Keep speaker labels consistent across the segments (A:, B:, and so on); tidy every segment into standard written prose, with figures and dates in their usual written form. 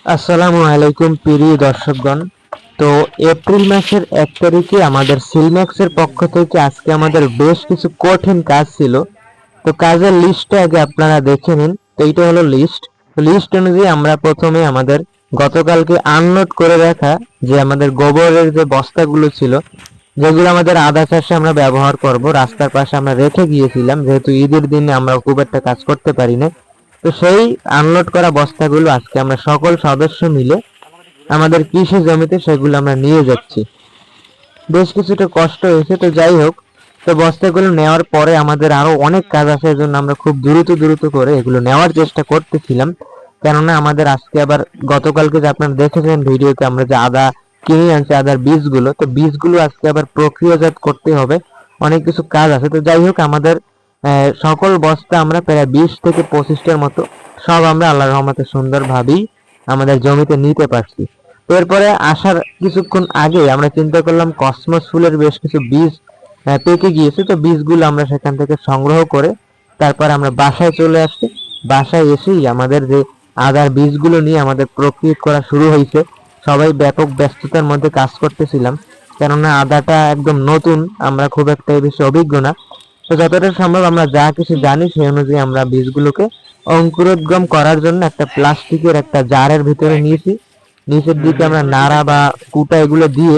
A: আসসালামু আলাইকুম প্রিয় দর্শকগণ। তো এপ্রিল মাসের 1 তারিখে আমাদের সিলম্যাক্সের পক্ষ থেকে আজকে আমাদের বেশ কিছু কঠিন কাজ ছিল। তো কাজের লিস্টটা আগে আপনারা দেখে নিন। তো এইটা হলো লিস্ট অনুযায়ী আমরা প্রথমে আমাদের গতকালকে আনলোড করে রাখা যে আমাদের গোবরের যে বস্তাগুলো ছিল, যেগুলো আমাদের আদা চাষে আমরা ব্যবহার করব, রাস্তার পাশে আমরা রেখে গিয়েছিলাম, যেহেতু ঈদের দিনে আমরা খুব একটা কাজ করতে পারি না। তো সেই আনলোড করা বস্তাগুলো আজকে আমরা সকল সদস্য মিলে আমাদের কৃষি জমিতে সেগুলো আমরা নিয়ে যাচ্ছি। বেশ কিছুটা কষ্ট হয়েছে, তো যাই হোক। তো বস্তাগুলো নেওয়ার পরে আমাদের আরো অনেক কাজ আছে, এজন্য আমরা খুব দ্রুত করে এগুলো নেওয়ার চেষ্টা করতেছিলাম। কেননা আমাদের আজকে আবার গতকালকে যে আপনারা দেখেছেন ভিডিওতে, আমরা যে আদা কিনে আনছি, আদার বীজগুলো, তো বীজগুলো আজকে আবার প্রক্রিয়াজাত করতে হবে, অনেক কিছু কাজ আছে। তো যাই হোক, আমাদের সকল বস্তা আমরা প্রায় 20 থেকে 25টার মতো সব আমরা আল্লাহর রহমতে সুন্দরভাবেই আমাদের জমিতে নিতে পারছি। এরপরে আসার কিছুক্ষণ আগে আমরা চিন্তা করলাম কসমস ফুলের বেশ কিছু বীজ পেকে গিয়েছে, তো বীজগুলো আমরা সেখান থেকে সংগ্রহ করে তারপর আমরা বাসায় চলে আসছি। বাসায় এসেই আমাদের যে আদার বীজগুলো নিয়ে আমাদের প্রক্রিয়া করা শুরু হয়েছে। সবাই ব্যাপক ব্যস্ততার মধ্যে কাজ করতেছিলাম, কেননা আদাটা একদম নতুন, আমরা খুব একটা বেশি অভিজ্ঞ না। তো যতটা সম্ভব আমরা যা কিছু জানি সেই অনুযায়ী আমরা বীজগুলোকে অঙ্কুরোদ্গম করার জন্য একটা প্লাস্টিকের একটা জারের ভিতরে নিয়েছি। নিচের দিকে আমরা নাড়া বা কুটা এগুলো দিয়ে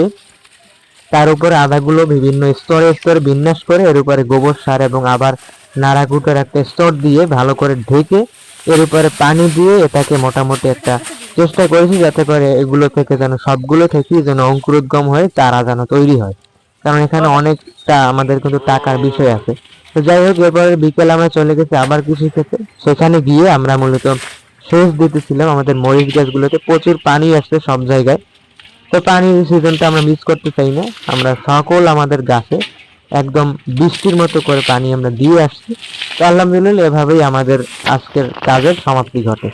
A: তার উপরে আদাগুলো বিভিন্ন স্তরে স্তরে বিন্যাস করে এর উপরে গোবর সার এবং আবার নাড়া কুটার একটা স্তর দিয়ে ভালো করে ঢেকে এর উপরে পানি দিয়ে এটাকে মোটামুটি একটা চেষ্টা করেছি যাতে করে এগুলো থেকে যেন সবগুলো থেকে যেন অঙ্কুরোদ্গম হয়ে চারা যেন তৈরি হয়, কারণ এখানে অনেকটা আমাদের কিন্তু টাকার বিষয় আছে। তো যাই হোক, এরপরে বিকেলে আমরা চলে গেছি আবার কৃষি ক্ষেত্রে। সেখানে গিয়ে আমরা মূলত সেচ দিতেছিলাম আমাদের মরিচ গাছগুলোতে, প্রচুর পানি আসছে সব জায়গায়। তো পানির সিজনটা আমরা মিস করতে চাই না, আমরা সকল আমাদের গাছে একদম বৃষ্টির মতো করে পানি আমরা দিয়ে আসছি। তো আলহামদুলিল্লাহ এভাবেই আমাদের আজকের কাজের সমাপ্তি ঘটে।